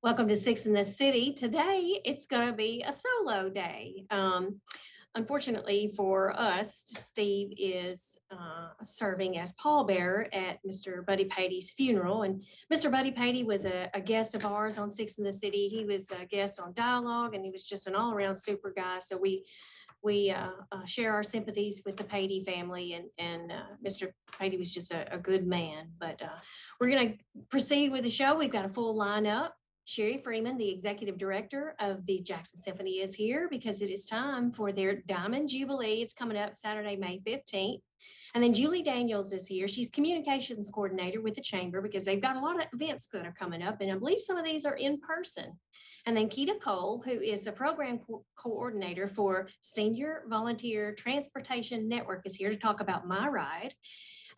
Welcome to Six in the City. Today, it's going to be a solo day. Unfortunately for us, Steve is serving as pallbearer at Mr. Buddy Patey's funeral. And Mr. Buddy Patey was a guest of ours on Six in the City. He was a guest on Dialogue, and he was just an all-around super guy. So we share our sympathies with the Patey family, and Mr. Patey was just a good man. But we're going to proceed with the show. We've got a full lineup. Sherry Freeman, the executive director of the Jackson Symphony, is here because it is time for their Diamond Jubilee. It's coming up Saturday, May 15th. And then Julie Daniels is here. She's communications coordinator with the chamber because they've got a lot of events that are coming up. And I believe some of these are in person. And then Keita Cole, who is the program coordinator for Senior Volunteer Transportation Network, is here to talk about My Ride.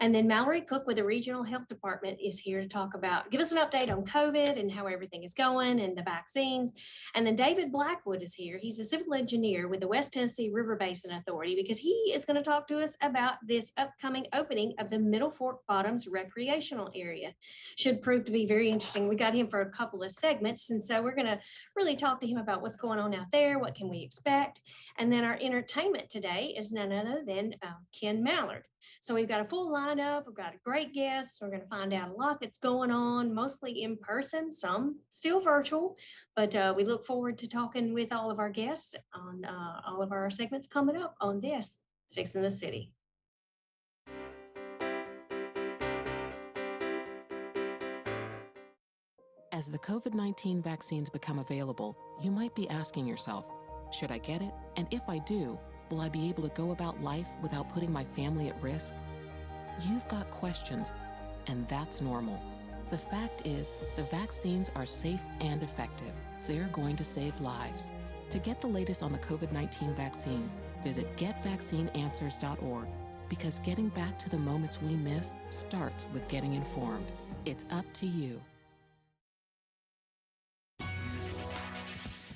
And then Mallory Cook with the Regional Health Department is here to give us an update on COVID and how everything is going and the vaccines. And then David Blackwood is here. He's a civil engineer with the West Tennessee River Basin Authority because he is going to talk to us about this upcoming opening of the Middle Fork Bottoms recreational area. Should prove to be very interesting. We got him for a couple of segments, and so we're going to really talk to him about what's going on out there, what can we expect. And then our entertainment today is none other than Ken Mallard. So we've got a full lineup. We've got a great guest. We're going to find out a lot that's going on, mostly in person, some still virtual. But we look forward to talking with all of our guests on all of our segments coming up on this Six in the City. As the COVID-19 vaccines become available, you might be asking yourself, should I get it? And if I do, will I be able to go about life without putting my family at risk? You've got questions, and that's normal. The fact is, the vaccines are safe and effective. They're going to save lives. To get the latest on the COVID-19 vaccines, visit getvaccineanswers.org, because getting back to the moments we miss starts with getting informed. It's up to you.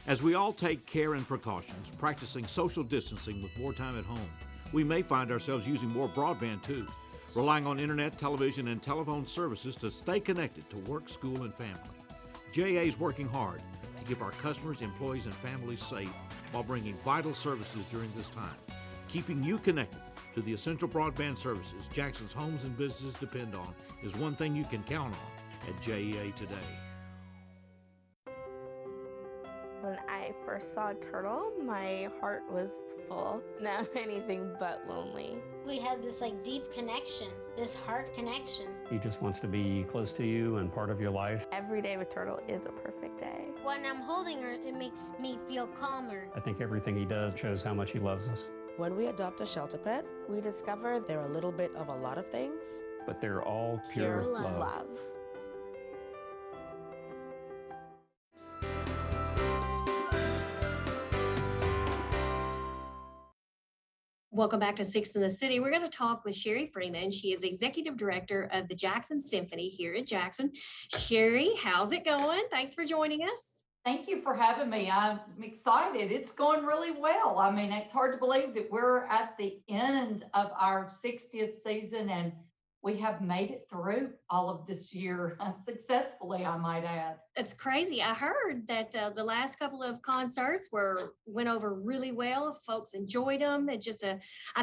As we all take care and precautions, practicing social distancing with more time at home, we may find ourselves using more broadband too, relying on internet, television, and telephone services to stay connected to work, school, and family. JA is working hard to keep our customers, employees, and families safe while bringing vital services during this time. Keeping you connected to the essential broadband services Jackson's homes and businesses depend on is one thing you can count on at JEA today. When I first saw a turtle, my heart was full. Now anything but lonely. We had this deep connection, this heart connection. He just wants to be close to you and part of your life. Every day with Turtle is a perfect day. When I'm holding her, it makes me feel calmer. I think everything he does shows how much he loves us. When we adopt a shelter pet, we discover they're a little bit of a lot of things. But they're all pure love. Welcome back to Six in the City. We're going to talk with Sherry Freeman. She is executive director of the Jackson Symphony here at Jackson. Sherry, how's it going? Thanks for joining us. Thank you for having me. I'm excited. It's going really well. I mean, it's hard to believe that we're at the end of our 60th season and we have made it through all of this year successfully, I might add. It's crazy. I heard that the last couple of concerts went over really well. Folks enjoyed them. I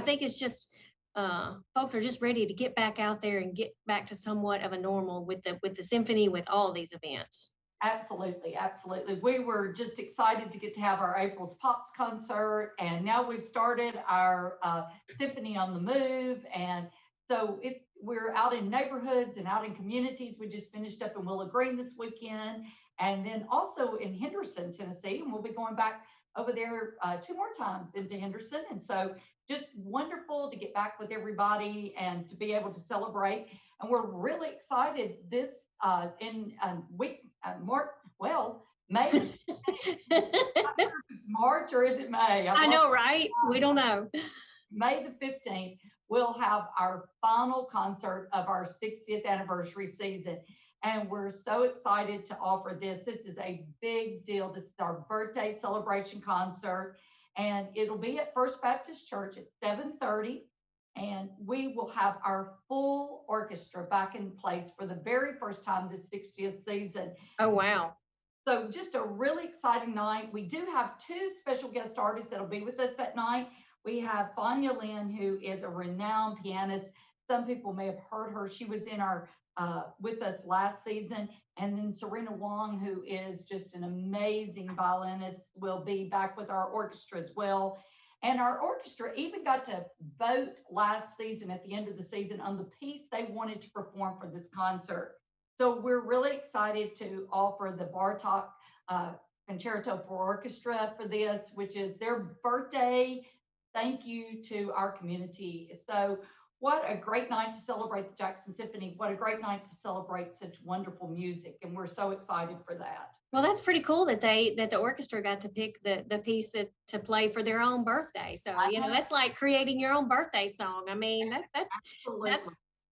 think it's just folks are just ready to get back out there and get back to somewhat of a normal with the symphony, with all these events. Absolutely, absolutely. We were just excited to get to have our April's Pops concert, and now we've started our Symphony on the Move, and so we're out in neighborhoods and out in communities. We just finished up in Willow Green this weekend, and then also in Henderson, Tennessee, and we'll be going back over there 2 more times into Henderson. And so just wonderful to get back with everybody and to be able to celebrate. And we're really excited this May. It's March or is it May? I know, right? We don't know. May the 15th, we'll have our final concert of our 60th anniversary season. And we're so excited to offer this. This is a big deal. This is our birthday celebration concert. And it'll be at First Baptist Church at 7:30. And we will have our full orchestra back in place for the very first time this 60th season. Oh, wow. So just a really exciting night. We do have two special guest artists that'll be with us that night. We have Fania Lynn, who is a renowned pianist. Some people may have heard her. She was in our with us last season. And then Serena Wong, who is just an amazing violinist, will be back with our orchestra as well. And our orchestra even got to vote last season at the end of the season on the piece they wanted to perform for this concert. So we're really excited to offer the Bartok Concerto for Orchestra for this, which is their birthday thank you to our community. So what a great night to celebrate the Jackson Symphony. What a great night to celebrate such wonderful music. And we're so excited for that. Well, that's pretty cool that the orchestra got to pick the piece to play for their own birthday. So, that's like creating your own birthday song. I mean,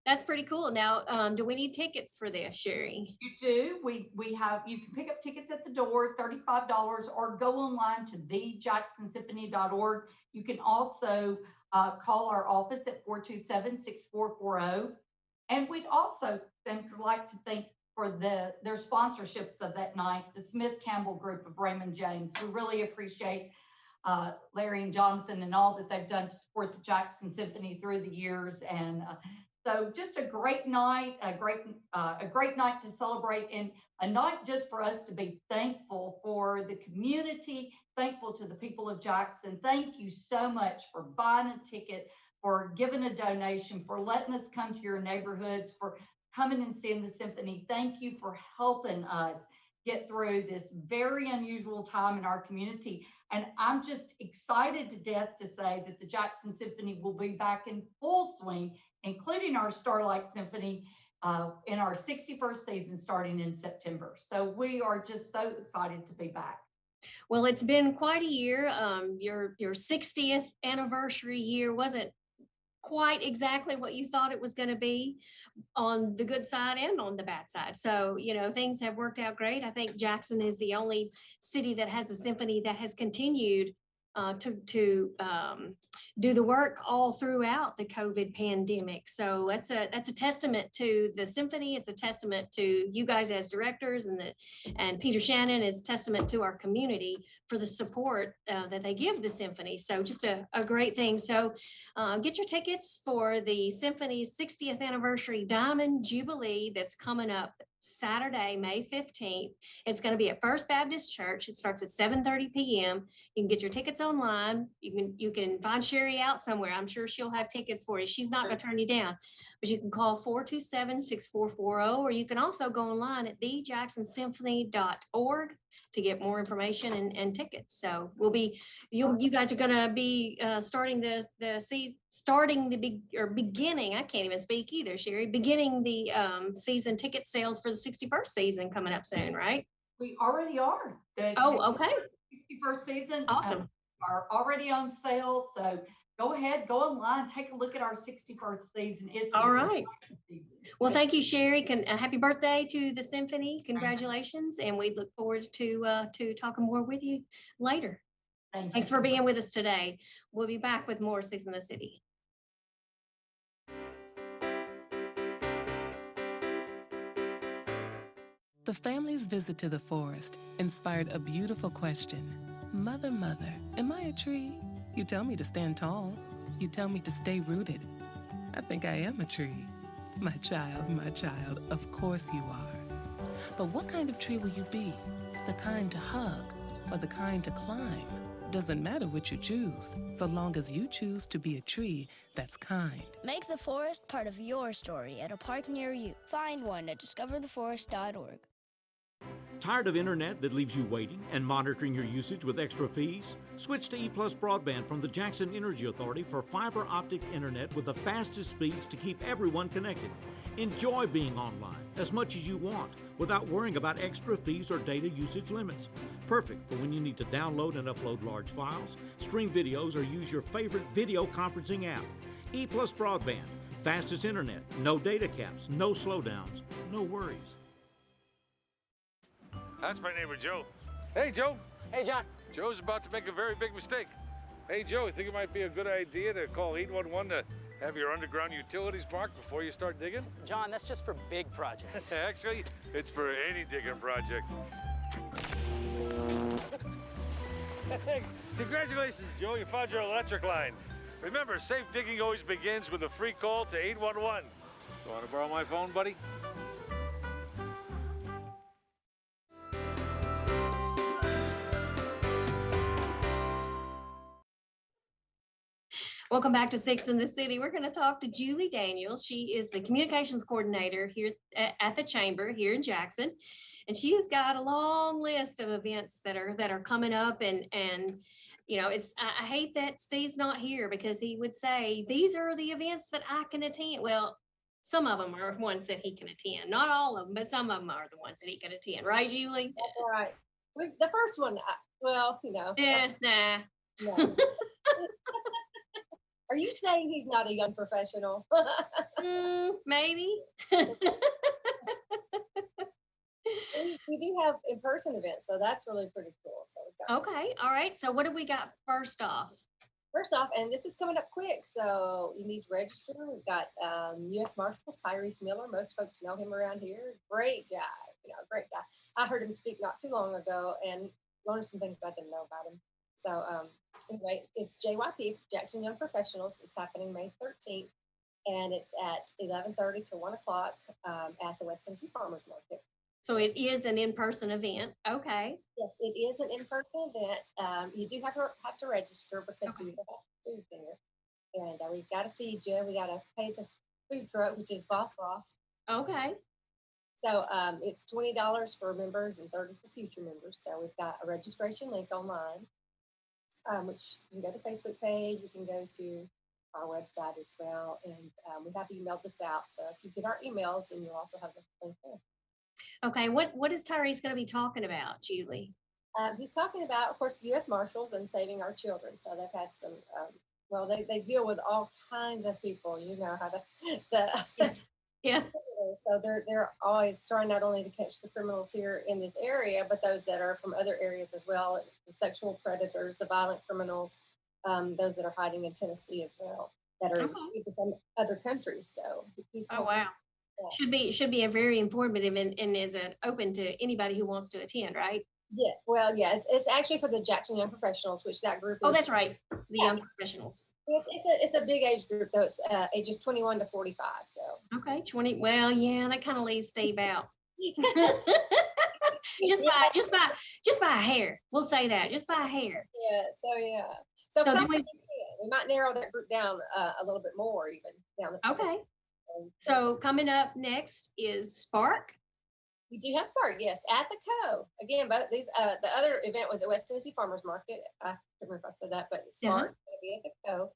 that's pretty cool. Now, do we need tickets for this, Sherry? You do. You can pick up tickets at the door, $35, or go online to thejacksonsymphony.org. You can also call our office at 427-6440. And we'd also like to thank for their sponsorships of that night, the Smith Campbell Group of Raymond James. We really appreciate Larry and Jonathan and all that they've done to support the Jackson Symphony through the years. And so just a great night, a great night to celebrate, and a night just for us to be thankful for the community, thankful to the people of Jackson. Thank you so much for buying a ticket, for giving a donation, for letting us come to your neighborhoods, for coming and seeing the symphony. Thank you for helping us get through this very unusual time in our community. And I'm just excited to death to say that the Jackson Symphony will be back in full swing, including our Starlight Symphony in our 61st season starting in September. So we are just so excited to be back. Well, it's been quite a year. Your 60th anniversary year wasn't quite exactly what you thought it was going to be, on the good side and on the bad side. So, things have worked out great. I think Jackson is the only city that has a symphony that has continued to do the work all throughout the COVID pandemic. So that's a testament to the symphony. It's a testament to you guys as directors and Peter Shannon. It's a testament to our community for the support that they give the symphony. So just a great thing. So get your tickets for the symphony's 60th anniversary Diamond Jubilee that's coming up Saturday, May 15th. It's going to be at First Baptist Church. It starts at 7:30 p.m. You can get your tickets online. You can find Sherry out somewhere. I'm sure she'll have tickets for you. She's not going to turn you down, but you can call 427-6440, or you can also go online at thejacksonsymphony.org to get more information and tickets. So you guys are going to be beginning. I can't even speak either, Sherry. Beginning the season ticket sales for the 61st season coming up soon, right? We already are. Okay. 61st season. Awesome. Are already on sale. So go ahead, go online, take a look at our 61st season. It's all right. Well, thank you, Sherry. Happy birthday to the symphony. Congratulations. And we look forward to talking more with you later. Thanks for being with us today. We'll be back with more Six in the City. The family's visit to the forest inspired a beautiful question. Mother, mother, am I a tree? You tell me to stand tall. You tell me to stay rooted. I think I am a tree. My child, of course you are. But what kind of tree will you be? The kind to hug or the kind to climb? Doesn't matter what you choose, so long as you choose to be a tree that's kind. Make the forest part of your story at a park near you. Find one at discovertheforest.org. Tired of internet that leaves you waiting and monitoring your usage with extra fees? Switch to E+ broadband from the Jackson Energy Authority for fiber optic internet with the fastest speeds to keep everyone connected. Enjoy being online as much as you want without worrying about extra fees or data usage limits. Perfect for when you need to download and upload large files, stream videos, or use your favorite video conferencing app. E+ broadband, fastest internet, no data caps, no slowdowns, no worries. That's my neighbor, Joe. Hey, Joe. Hey, John. Joe's about to make a very big mistake. Hey, Joe, you think it might be a good idea to call 811 to have your underground utilities marked before you start digging? John, that's just for big projects. Actually, it's for any digging project. Hey, congratulations, Joe. You found your electric line. Remember, safe digging always begins with a free call to 811. You want to borrow my phone, buddy? Welcome back to Six in the City. We're going to talk to Julie Daniels. She is the communications coordinator here at the Chamber here in Jackson. And she has got a long list of events that are coming up. And you know, I hate that Steve's not here because he would say, these are the events that I can attend. Well, some of them are ones that he can attend. Not all of them, but some of them are the ones that he can attend. Right, Julie? That's right. The first one, well, you know. Nah. No. Are you saying he's not a young professional? Maybe. We do have in-person events, so that's really pretty cool. So okay, all right. So what do we got first off? First off, and this is coming up quick, so you need to register. We've got U.S. Marshal Tyrese Miller. Most folks know him around here. Great guy, great guy. I heard him speak not too long ago and learned some things I didn't know about him. So anyway, it's JYP, Jackson Young Professionals. It's happening May 13th, and it's at 11:30 to 1 o'clock at the West Tennessee Farmers Market. So it is an in-person event. Okay. Yes, it is an in-person event. You do have to register because we have food there, and we've got to feed you. We got to pay the food truck, which is Boss Ross. Okay. So it's $20 for members and $30 for future members. So we've got a registration link online, which you can go to the Facebook page. You can go to our website as well, and we have emailed this out. So if you get our emails, then you'll also have the link there. Okay, what is Tyrese going to be talking about, Julie? He's talking about, of course, the U.S. Marshals and saving our children. So they've had some, they deal with all kinds of people. You know how yeah. So they're always trying not only to catch the criminals here in this area, but those that are from other areas as well, the sexual predators, the violent criminals, those that are hiding in Tennessee as well, that are from other countries. So he's wow. Should be a very informative and is open to anybody who wants to attend, right? Yeah, well, yeah, it's actually for the Jackson Young Professionals, which that group is. Oh, that's right, the Young Professionals. It's a big age group, though. It's ages 21 to 45. So okay, 20. Well, yeah, that kind of leaves Steve out. just by a hair. We'll say that, just by a hair. Yeah. So we might narrow that group down a little bit more, even down the. Okay. So coming up next is Spark. We do have Spark, yes, at the Co. Again, both these the other event was at West Tennessee Farmers Market. I can't remember if I said that, but Spark is going to be at the Co.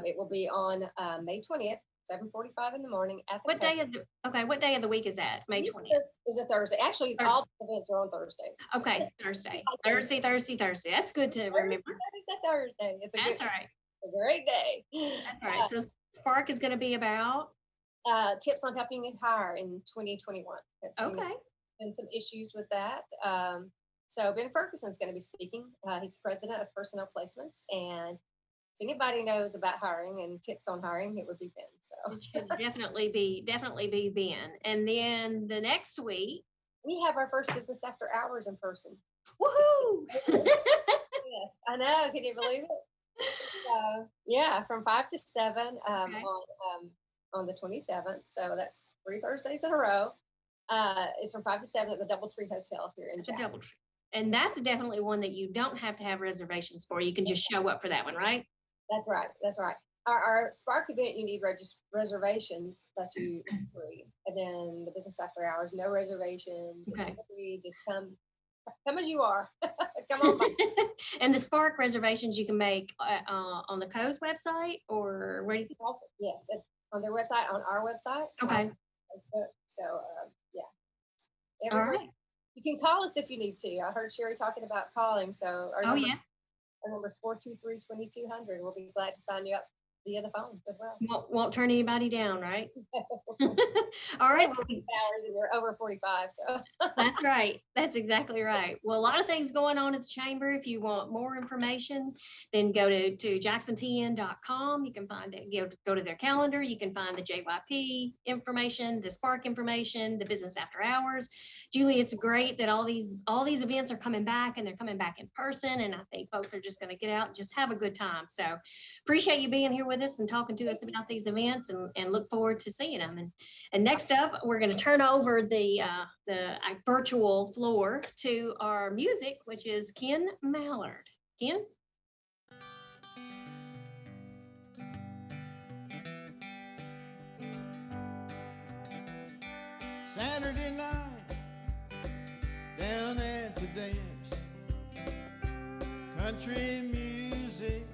It will be on May 20th, 7:45 in the morning at the Co. What day of the week is that? May 20th is a Thursday. Actually, all the events are on Thursdays. Okay, Thursday. Thursday. That's good to remember. Thursday. It's a great day. That's right. So Spark is going to be about tips on helping you hire in 2021. Okay. Been some issues with that. So Ben Ferguson's going to be speaking. He's the president of Personnel Placements, and if anybody knows about hiring and tips on hiring, it would be Ben. So it should definitely be Ben. And then the next week we have our first Business After Hours in person. Woohoo! Yeah, I know. Can you believe it? From 5 to 7 on the 27th. So that's 3 Thursdays in a row. It's from 5 to 7 at the Doubletree Hotel here in Jackson. And that's definitely one that you don't have to have reservations for. You can just show up for that one, right? That's right. Our Spark event, you need reservations, but it's free. And then the Business After Hours, no reservations. Okay. It's free. Just come as you are. Come on by. And the Spark reservations you can make on the Co's website, or where you can also, yes, on their website, on our website. Okay. Facebook. So yeah. All right. You can call us if you need to. I heard Sherry talking about calling. So our number is 423-2200. We'll be glad to sign you up via the phone as well. Won't turn anybody down, right? All right. Well, hours and you're over 45. So that's right. That's exactly right. Well, a lot of things going on at the chamber. If you want more information, then go to jacksontn.com. You can find it. Go to their calendar. You can find the JYP information, the Spark information, the business after hours. Julie, it's great that all these events are coming back, and they're coming back in person. And I think folks are just going to get out and just have a good time. So appreciate you being here with us and talking to us about these events, and look forward to seeing them. And next up, we're going to turn over the virtual floor to our music, which is Ken Mallard. Ken? Saturday night down at the dance, country music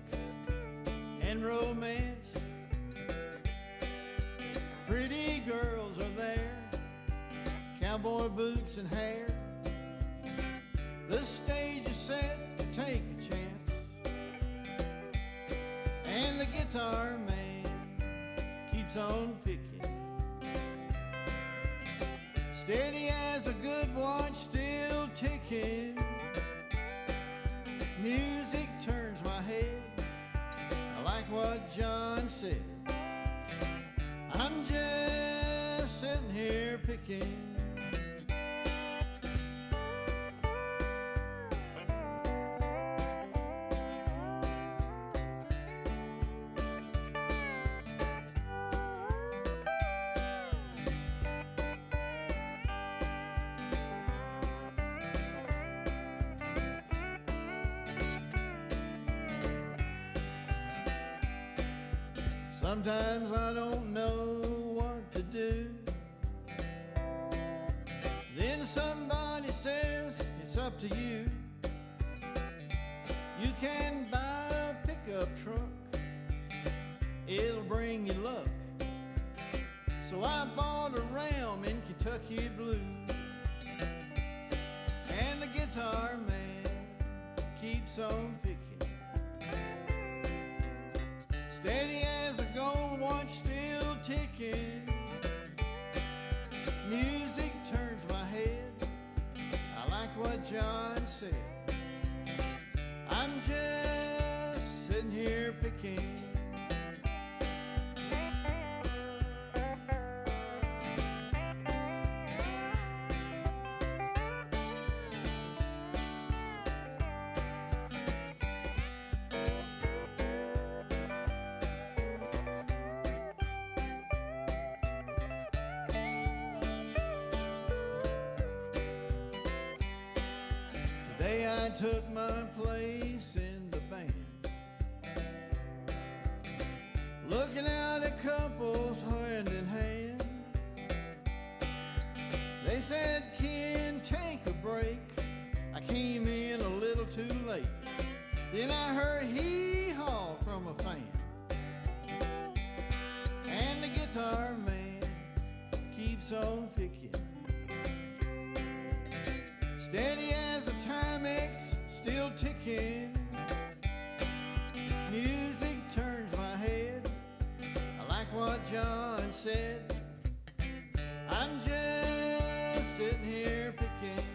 and romance. Pretty girls are there, cowboy boots and hair. The stage is set to take a chance, and the guitar man keeps on picking. Steady as a good watch, still ticking. Music turns my head, I like what John said. I'm just sitting here picking. Sometimes I don't know what to do. Then somebody says it's up to you. You can buy a pickup truck, it'll bring you luck. So I bought a Ram in Kentucky blue, and the guitar man keeps on picking. Steady as a gold watch, still ticking. Music turns my head, I like what John said. I'm just sitting here picking. Today I took my place in the band, looking out at couples hand in hand. They said, "Ken, take a break." I came in a little too late. Then I heard hee-haw from a fan, and the guitar man keeps on picking. Steady as a Timex, still ticking. Music turns my head, I like what John said. I'm just sitting here picking.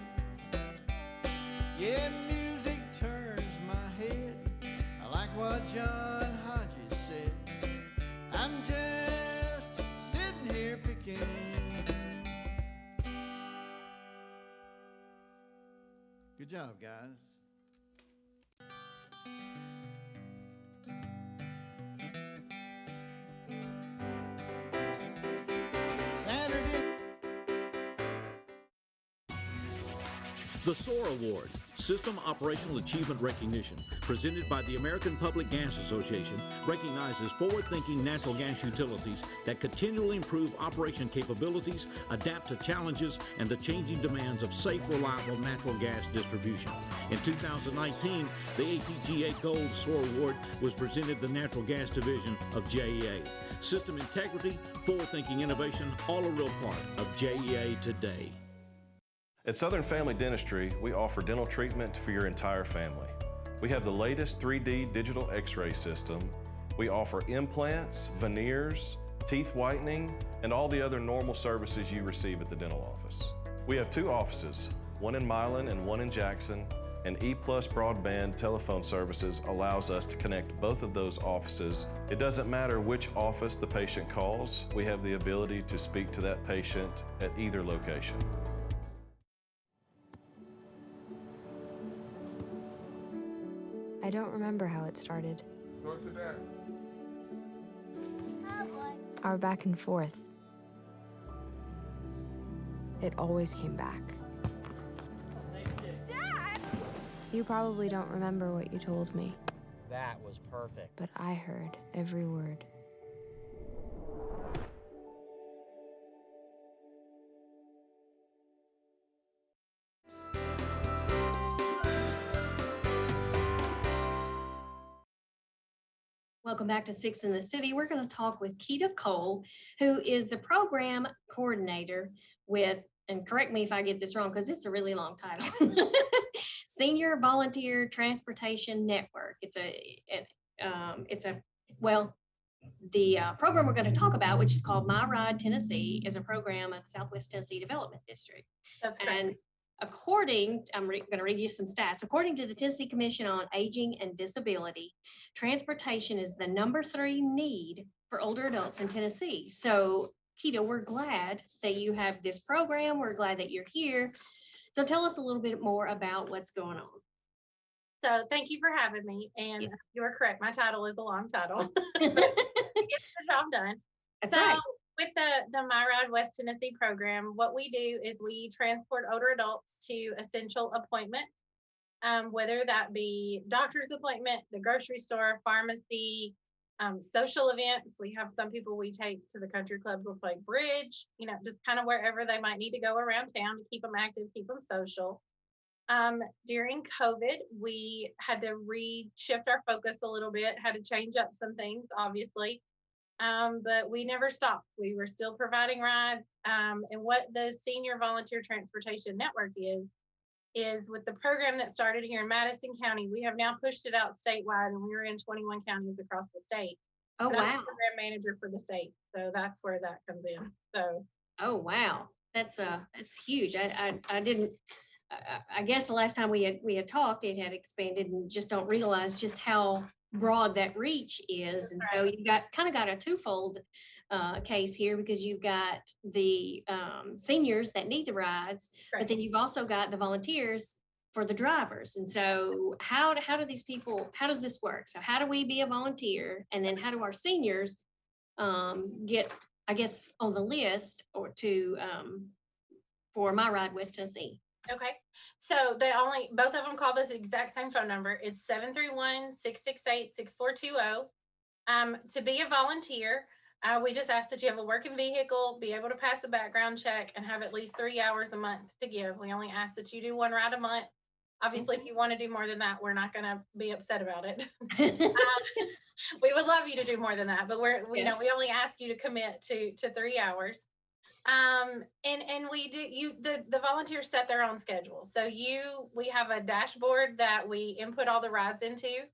Yeah, music turns my head, I like what John Hodges said. I'm just sitting here picking. Good job, guys. Saturday. The SOAR Award, System Operational Achievement Recognition, presented by the American Public Gas Association, recognizes forward-thinking natural gas utilities that continually improve operation capabilities, adapt to challenges, and the changing demands of safe, reliable natural gas distribution. In 2019, the APGA Gold SOAR Award was presented to the Natural Gas Division of JEA. System integrity, forward-thinking innovation, all a real part of JEA today. At Southern Family Dentistry, we offer dental treatment for your entire family. We have the latest 3D digital x-ray system, We offer implants, veneers, teeth whitening, and all the other normal services you receive at the dental office. We have 2 offices, one in Milan and one in Jackson, and E+ broadband telephone services allows us to connect both of those offices. It doesn't matter which office the patient calls, we have the ability to speak to that patient at either location. I don't remember how it started. Go to that. Our back and forth. It always came back. Dad! You probably don't remember what you told me, That was perfect. but I heard every word. Welcome back to Six in the City. We're going to talk with Keita Cole, who is the program coordinator with, and correct me if I get this wrong because it's a really long title, Senior Volunteer Transportation Network. The program we're going to talk about, which is called My Ride Tennessee, is a program of the Southwest Tennessee Development District. That's correct. And I'm going to read you some stats. According to the Tennessee Commission on Aging and Disability, transportation is the #3 need for older adults in Tennessee. So, Keita, we're glad that you have this program. We're glad that you're here. So tell us a little bit more about what's going on. So thank you for having me. And you're correct. My title is a long title. But it gets the job done. That's so right. with the My Ride West Tennessee program, what we do is we transport older adults to essential appointment, whether that be doctor's appointment, the grocery store, pharmacy, social events. We have some people we take to the country club to play bridge, just kind of wherever they might need to go around town to keep them active, keep them social. During COVID, we had to shift our focus a little bit, had to change up some things, obviously. But we never stopped. We were still providing rides. And what the Senior Volunteer Transportation Network is with the program that started here in Madison County, we have now pushed it out statewide, and we are in 21 counties across the state. Oh, And I'm the wow. program manager for the state. So that's where that comes in. So. Oh, wow. That's huge. I guess the last time we had talked, it had expanded, and just don't realize just how broad that reach is. And so you got a twofold case here, because you've got the seniors that need the rides, but then you've also got the volunteers for the drivers. And so how do these people, how does this work? So how do we be a volunteer, and then how do our seniors get, I guess, on the list or to for My Ride West Tennessee? Okay. So both of them call this exact same phone number. It's 731-668-6420. To be a volunteer, we just ask that you have a working vehicle, be able to pass the background check, and have at least 3 hours a month to give. We only ask that you do 1 ride a month. Obviously, if you want to do more than that, we're not going to be upset about it. We would love you to do more than that, but we only ask you to commit to 3 hours. And we do the volunteers set their own schedule. So we have a dashboard that we input all the rides into.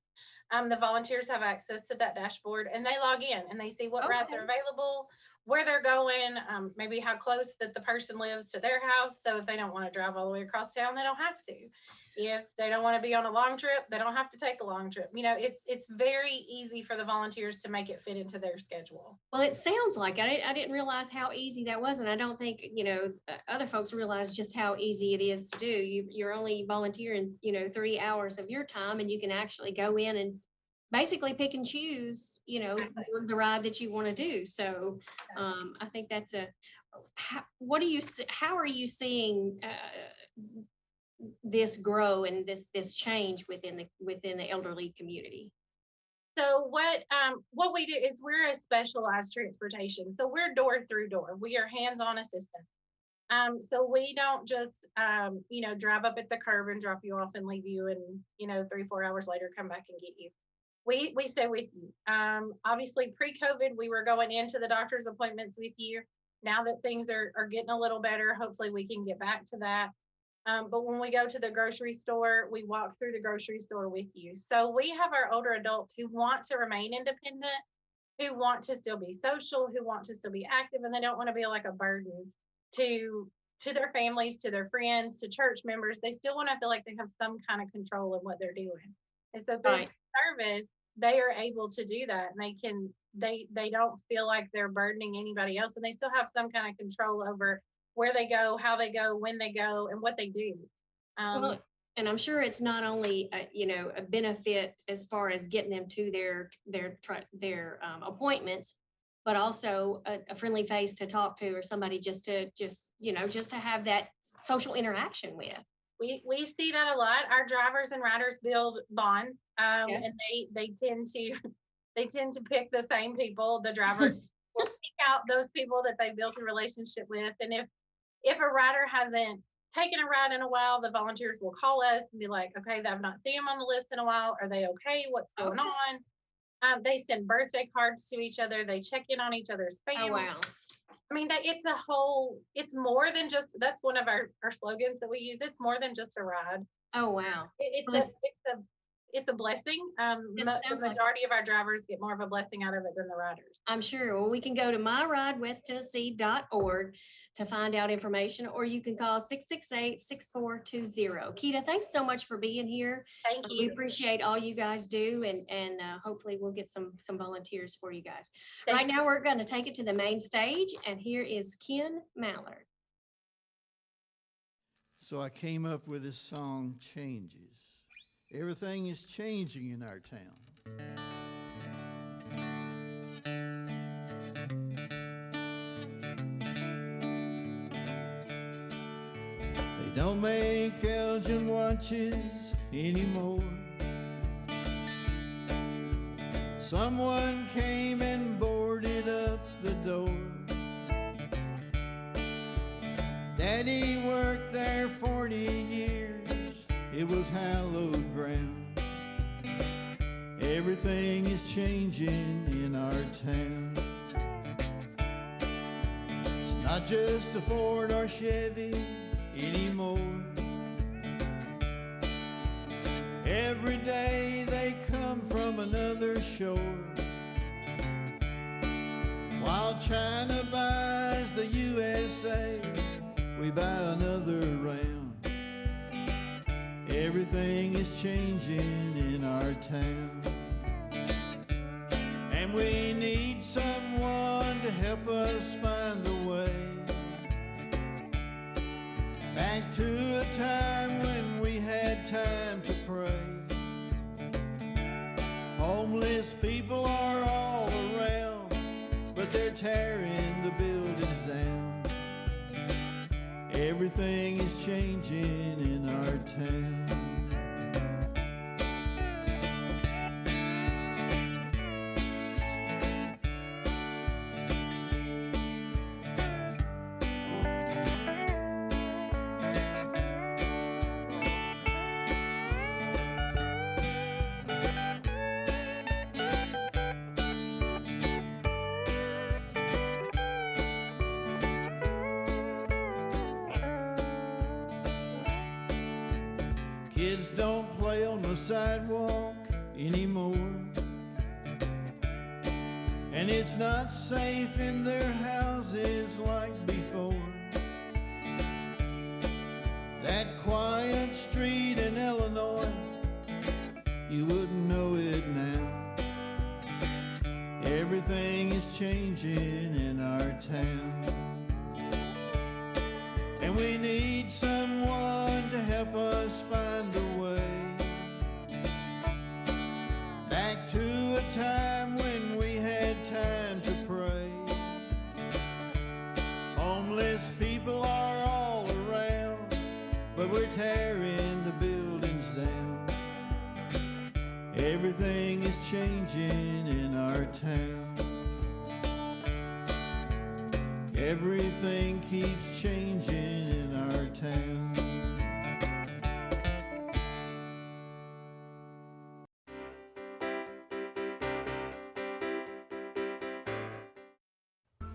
The volunteers have access to that dashboard, and they log in and they see what rides are available, where they're going, maybe how close that the person lives to their house. So if they don't want to drive all the way across town, they don't have to. If they don't want to be on a long trip, they don't have to take a long trip. It's very easy for the volunteers to make it fit into their schedule. Well, it sounds like I didn't realize how easy that was. And I don't think, other folks realize just how easy it is to do. You're only volunteering, 3 hours of your time, and you can actually go in and basically pick and choose, the ride that you want to do. So I think that's how are you seeing this grow and this change within the elderly community? So what we do is we're a specialized transportation. So we're door through door. We are hands-on assistance. So we don't just drive up at the curb and drop you off and leave you, and 3-4 hours later come back and get you. We stay with you. Obviously pre-COVID, we were going into the doctor's appointments with you. Now that things are getting a little better, hopefully we can get back to that. But when we go to the grocery store, we walk through the grocery store with you. So we have our older adults who want to remain independent, who want to still be social, who want to still be active, and they don't want to be like a burden to their families, to their friends, to church members. They still want to feel like they have some kind of control of what they're doing. And so through service, they are able to do that, and they don't feel like they're burdening anybody else, and they still have some kind of control over where they go, how they go, when they go, and what they do. Well, and I'm sure it's not only a benefit as far as getting them to their appointments, but also a friendly face to talk to, or somebody just to have that social interaction with. We see that a lot. Our drivers and riders build bonds, and they tend to pick the same people. The drivers will seek out those people that they built a relationship with, and if a rider hasn't taken a ride in a while, the volunteers will call us and be like, okay, I've not seen them on the list in a while. Are they okay? What's going on? They send birthday cards to each other. They check in on each other's family. Oh, wow. I mean, it's more than just, that's one of our slogans that we use. It's more than just a ride. Oh, wow. It's a blessing. The majority of our drivers get more of a blessing out of it than the riders. I'm sure. Well, we can go to myridewesttennessee.org to find out information, or you can call 668-6420. Keita, thanks so much for being here. Thank you. We appreciate all you guys do, and hopefully we'll get some volunteers for you guys. Right now, we're going to take it to the main stage, and here is Ken Mallard. So I came up with this song, Changes. Everything is changing in our town. They don't make Elgin watches anymore. Someone came and boarded up the door. Daddy worked there 40 years. It was hallowed ground. Everything is changing in our town. It's not just a Ford or Chevy anymore. Every day they come from another shore. While China buys the USA, we buy another round. Everything is changing in our town. And we need someone to help us find the way back to a time when we had time to pray. Homeless people are all around, but they're tearing the buildings down. Everything is changing in our town. Kids don't play on the sidewalk anymore, and it's not safe in their houses like before. That quiet street in Illinois, you wouldn't know it now. Everything is changing in our town, and we need someone to help us find a way back to a time when we had time to pray. Homeless people are all around, but we're tearing the buildings down. Everything is changing in our town. Everything keeps changing in our town.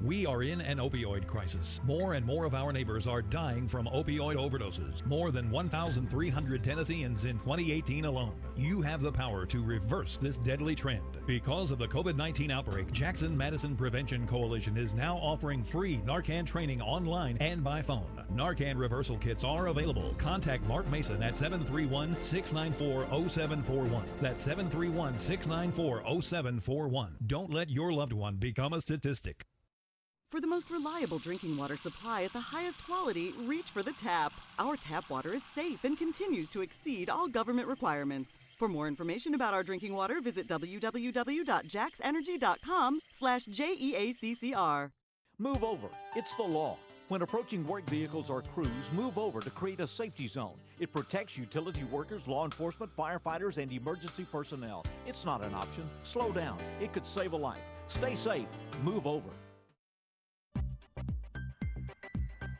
We are in an opioid crisis. More and more of our neighbors are dying from opioid overdoses. More than 1,300 Tennesseans in 2018 alone. You have the power to reverse this deadly trend. Because of the COVID-19 outbreak, Jackson Madison Prevention Coalition is now offering free Narcan training online and by phone. Narcan reversal kits are available. Contact Mark Mason at 731-694-0741. That's 731-694-0741. Don't let your loved one become a statistic. For the most reliable drinking water supply at the highest quality, reach for the tap. Our tap water is safe and continues to exceed all government requirements. For more information about our drinking water, visit www.jaxenergy.com/JEACCR. Move over. It's the law. When approaching work vehicles or crews, move over to create a safety zone. It protects utility workers, law enforcement, firefighters, and emergency personnel. It's not an option. Slow down. It could save a life. Stay safe. Move over.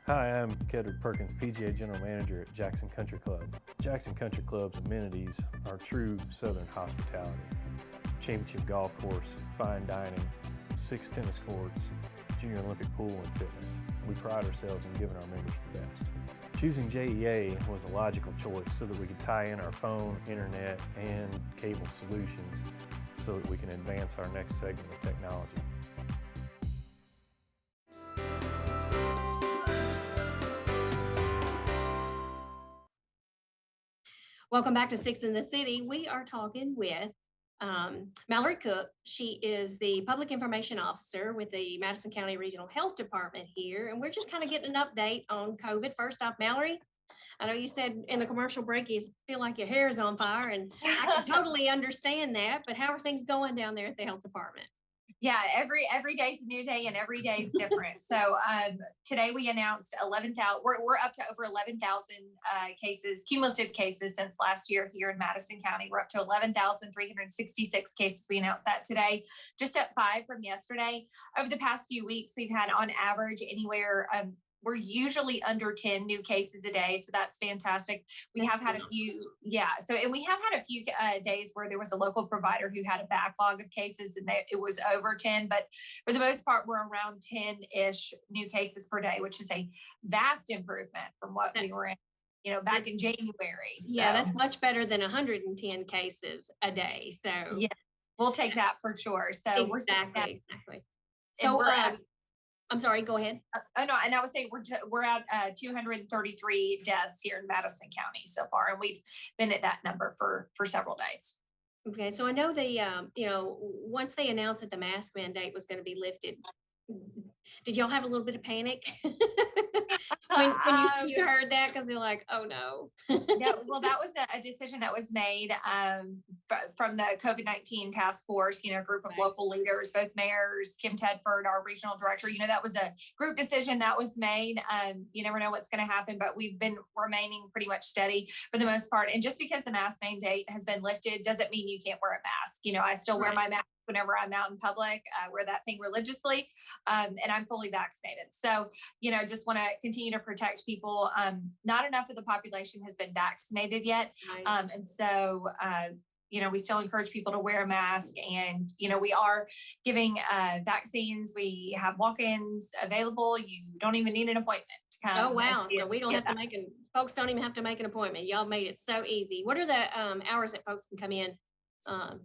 Hi, I'm Kedrick Perkins, PGA General Manager at Jackson Country Club. Jackson Country Club's amenities are true Southern hospitality. Championship golf course, fine dining, 6 tennis courts, junior Olympic pool and fitness. We pride ourselves in giving our members the best. Choosing JEA was a logical choice so that we could tie in our phone, internet, and cable solutions so that we can advance our next segment of technology. Welcome back to Six in the City. We are talking with Mallard Cook. She is the Public Information Officer with the Madison County Regional Health Department here, and we're just kind of getting an update on COVID. First off, Mallory, I know you said in the commercial break you feel like your hair is on fire, and I can totally understand that, but how are things going down there at the health department? Yeah, every day's a new day and every day is different. So today we announced 11,000. We're up to over 11,000 cases, cumulative cases since last year here in Madison County. We're up to 11,366 cases. We announced that today, just up 5 from yesterday. Over the past few weeks, we've had on average anywhere. We're usually under 10 new cases a day, so that's fantastic. We have had a few, and we have had a few days where there was a local provider who had a backlog of cases and it was over 10, but for the most part, we're around 10-ish new cases per day, which is a vast improvement from what we were in, back in January. So. Yeah, that's much better than 110 cases a day. So yeah, we'll take that for sure. So exactly. So we're I'm sorry, go ahead. No, and I would say we're at 233 deaths here in Madison County so far, and we've been at that number for several days. Okay, so I know they, once they announced that the mask mandate was going to be lifted, did y'all have a little bit of panic when you heard that? Because they're like, oh no. No, well, that was a decision that was made from the COVID-19 task force, group of local leaders, both mayors, Kim Tedford, our regional director, that was a group decision that was made. You never know what's going to happen, but we've been remaining pretty much steady for the most part. And just because the mask mandate has been lifted doesn't mean you can't wear a mask. I still wear my mask whenever I'm out in public, wear that thing religiously, and I'm fully vaccinated. So, just want to continue to protect people. Not enough of the population has been vaccinated yet. And so, we still encourage people to wear a mask, and, we are giving vaccines. We have walk-ins available. You don't even need an appointment to come. Oh, wow. So we don't have to folks don't even have to make an appointment. Y'all made it so easy. What are the hours that folks can come in?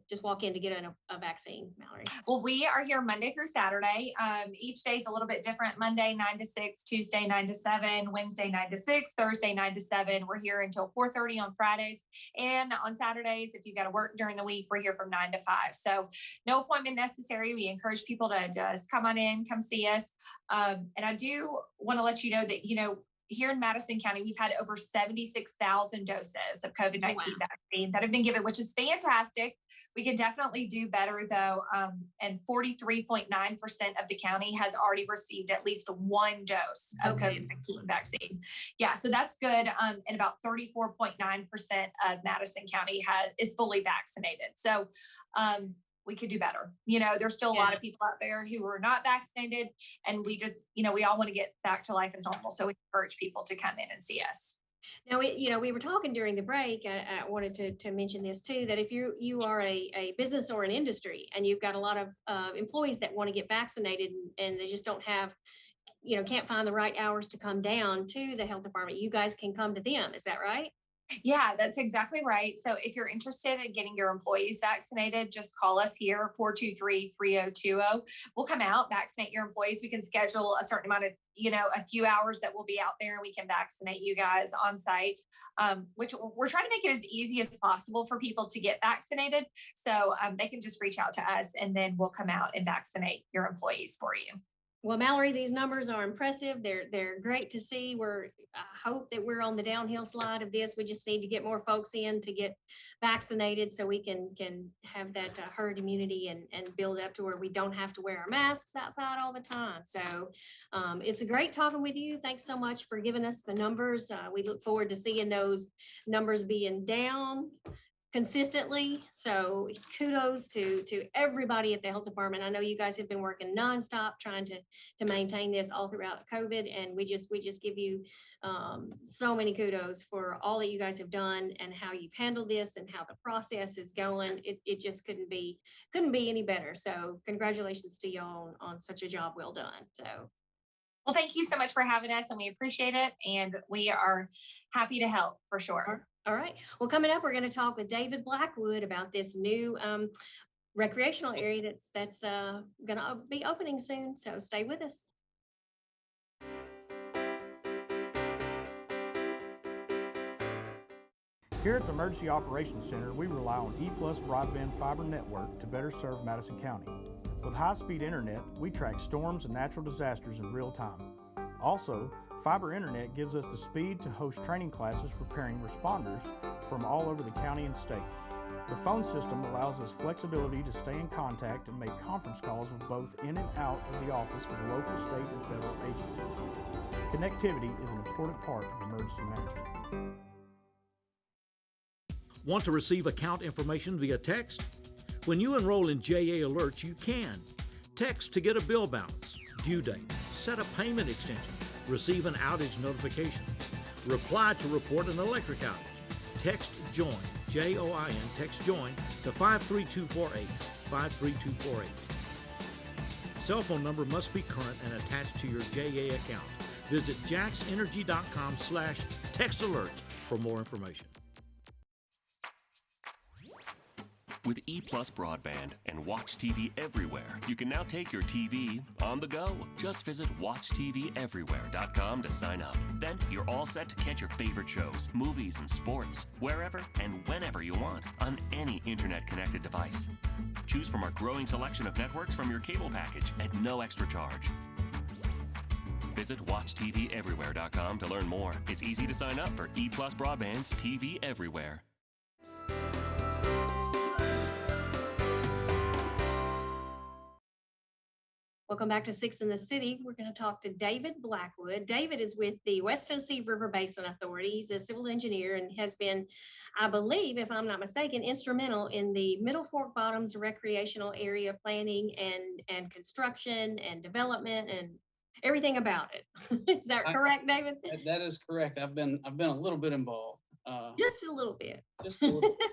Just walk in to get a vaccine, Mallory? Well, we are here Monday through Saturday. Each day is a little bit different. Monday, 9 to 6, Tuesday, 9 to 7, Wednesday, 9 to 6, Thursday, 9 to 7. We're here until 4:30 on Fridays. And on Saturdays, if you've got to work during the week, we're here from 9 to 5. So no appointment necessary. We encourage people to just come on in, come see us. And I do want to let you know that, here in Madison County, we've had over 76,000 doses of COVID-19 vaccine that have been given, which is fantastic. We can definitely do better though. And 43.9% of the county has already received at least one dose of COVID-19 vaccine. Yeah, so that's good. And about 34.9% of Madison County is fully vaccinated. So, we could do better. There's still a lot of people out there who are not vaccinated, and we just, we all want to get back to life as normal. So we encourage people to come in and see us. Now, we were talking during the break. I wanted to mention this too, that if you are a business or an industry and you've got a lot of employees that want to get vaccinated and they just don't have, can't find the right hours to come down to the health department, you guys can come to them. Is that right? Yeah, that's exactly right. So if you're interested in getting your employees vaccinated, just call us here, 423-3020. We'll come out, vaccinate your employees. We can schedule a certain amount of, a few hours that we'll be out there and we can vaccinate you guys on site, which we're trying to make it as easy as possible for people to get vaccinated. So they can just reach out to us and then we'll come out and vaccinate your employees for you. Well, Mallory, these numbers are impressive. They're great to see. I hope that we're on the downhill slide of this. We just need to get more folks in to get vaccinated so we can have that herd immunity and build up to where we don't have to wear our masks outside all the time. So it's a great talking with you. Thanks so much for giving us the numbers. We look forward to seeing those numbers being down consistently. So kudos to everybody at the health department. I know you guys have been working nonstop trying to maintain this all throughout COVID, and we just give you so many kudos for all that you guys have done and how you've handled this and how the process is going. It just couldn't be any better. So congratulations to y'all on such a job well done. So. Well, thank you so much for having us, and we appreciate it. And we are happy to help for sure. All right. Well, coming up, we're going to talk with David Blackwood about this new recreational area that's going to be opening soon. So stay with us. Here at the Emergency Operations Center, we rely on E+ broadband fiber network to better serve Madison County. With high-speed internet, we track storms and natural disasters in real time. Also, fiber internet gives us the speed to host training classes preparing responders from all over the county and state. The phone system allows us flexibility to stay in contact and make conference calls with both in and out of the office with local, state, and federal agencies. Connectivity is an important part of emergency management. Want to receive account information via text? When you enroll in JA Alerts, you can. Text to get a bill balance, due date, set a payment extension, receive an outage notification, reply to report an electric outage. Text JOIN, J-O-I-N, text JOIN to 53248, 53248. Cell phone number must be current and attached to your JA account. Visit jaxenergy.com/textalerts for more information. With E+ broadband and Watch TV everywhere, you can now take your TV on the go. Just visit watchTVEverywhere.com to sign up. Then you're all set to catch your favorite shows, movies, and sports wherever and whenever you want on any internet-connected device. Choose from our growing selection of networks from your cable package at no extra charge. Visit watchTVEverywhere.com to learn more. It's easy to sign up for E+ broadband's TV Everywhere. Welcome back to Six in the City. We're going to talk to David Blackwood. David is with the West Tennessee River Basin Authority. He's a civil engineer and has been, I believe, if I'm not mistaken, instrumental in the Middle Fork Bottoms recreational area planning and construction and development and everything about it. Is that correct, David? That is correct. I've been a little bit involved. Just a little bit. Just a little bit.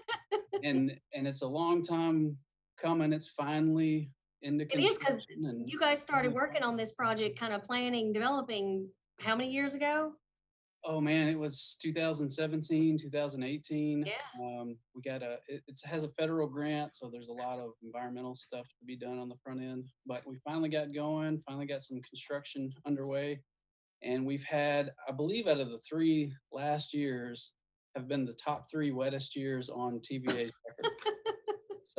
And it's a long time coming. It's finally into construction. It is, because you guys started working on this project, kind of planning, developing, how many years ago? Oh man, it was 2017, 2018. Yeah. We got it has a federal grant, so there's a lot of environmental stuff to be done on the front end. But we finally got going, finally got some construction underway. And we've had, I believe out of the 3 last years, have been the top 3 wettest years on TVA's record.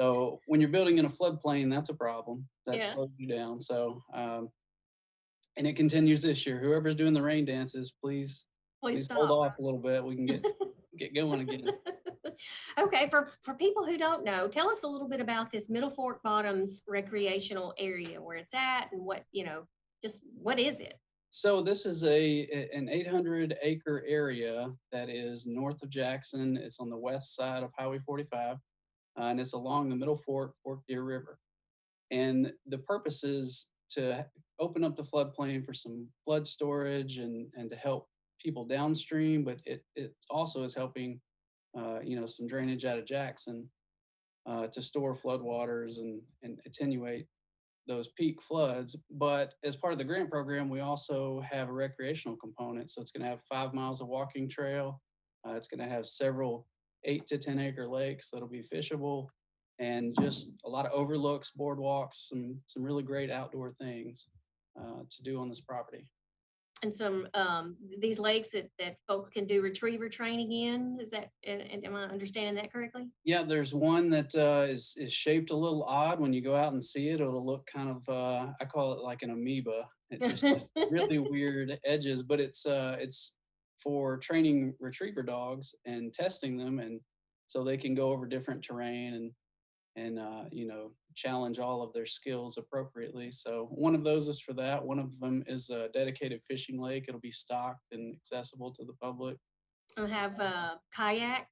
So when you're building in a floodplain, that's a problem. That slows you down. So, and it continues this year. Whoever's doing the rain dances, please hold off a little bit. We can get going again. Okay, for people who don't know, tell us a little bit about this Middle Fork Bottoms recreational area, where it's at and what, just what is it? So this is an 800-acre area that is north of Jackson. It's on the west side of Highway 45. And it's along the Middle Fork, Fork Deer River. And the purpose is to open up the floodplain for some flood storage and to help people downstream, but it also is helping, some drainage out of Jackson to store floodwaters and attenuate those peak floods. But as part of the grant program, we also have a recreational component. So it's going to have 5 miles of walking trail. It's going to have several 8 to 10 acre lakes that'll be fishable, and just a lot of overlooks, boardwalks, some really great outdoor things to do on this property. And some these lakes that folks can do retriever training in. Is that, am I understanding that correctly? Yeah, there's one that is shaped a little odd. When you go out and see it, it'll look kind of I call it like an amoeba. It just has really weird edges, but it's for training retriever dogs and testing them, and so they can go over different terrain and challenge all of their skills appropriately. So one of those is for that. One of them is a dedicated fishing lake. It'll be stocked and accessible to the public. I'll have kayak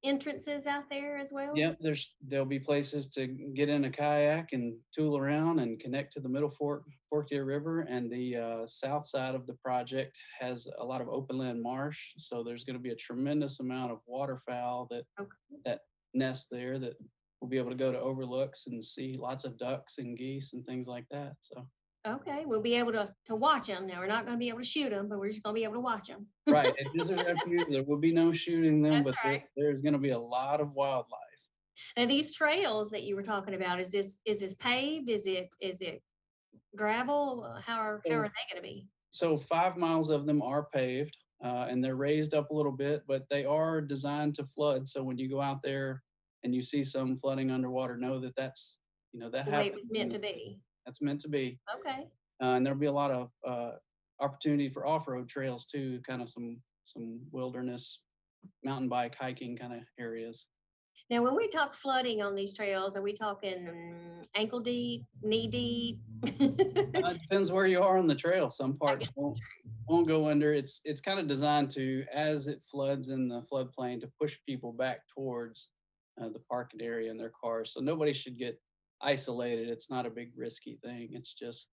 entrances out there as well. Yep, there'll be places to get in a kayak and tool around and connect to the Middle Fork Deer River. And the south side of the project has a lot of open land marsh, so there's going to be a tremendous amount of waterfowl that nest there, that we'll be able to go to overlooks and see lots of ducks and geese and things like that. So okay, we'll be able to watch them. Now, we're not going to be able to shoot them, but we're just going to be able to watch them. Right, it is a refuge. There will be no shooting them, That's but right. there's going to be a lot of wildlife. Now, these trails that you were talking about, is this paved? Is it gravel? How are they going to be? So 5 miles of them are paved, and they're raised up a little bit, but they are designed to flood. So when you go out there and you see some flooding underwater, know that that's, that The way happens. it was meant to be. That's meant to be. Okay. And there'll be a lot of opportunity for off-road trails too, kind of some wilderness, mountain bike, hiking kind of areas. Now, when we talk flooding on these trails, are we talking ankle deep, knee deep? It depends where you are on the trail. Some parts won't go under. It's kind of designed to, as it floods in the floodplain, to push people back towards the parking area in their cars. So nobody should get isolated. It's not a big risky thing. It's just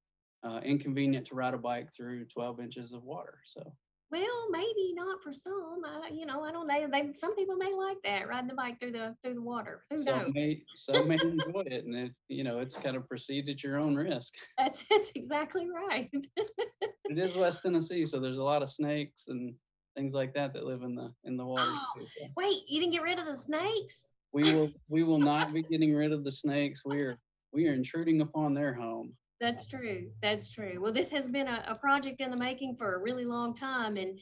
inconvenient to ride a bike through 12 inches of water. So. Well, maybe not for some. I don't know. Some people may like that, riding the bike through the water. Who knows? Some may enjoy it, and it's kind of proceed at your own risk. That's exactly right. It is West Tennessee, so there's a lot of snakes and things like that live in the water. Oh, wait, you didn't get rid of the snakes? We will not be getting rid of the snakes. We are intruding upon their home. That's true. That's true. Well, this has been a project in the making for a really long time, and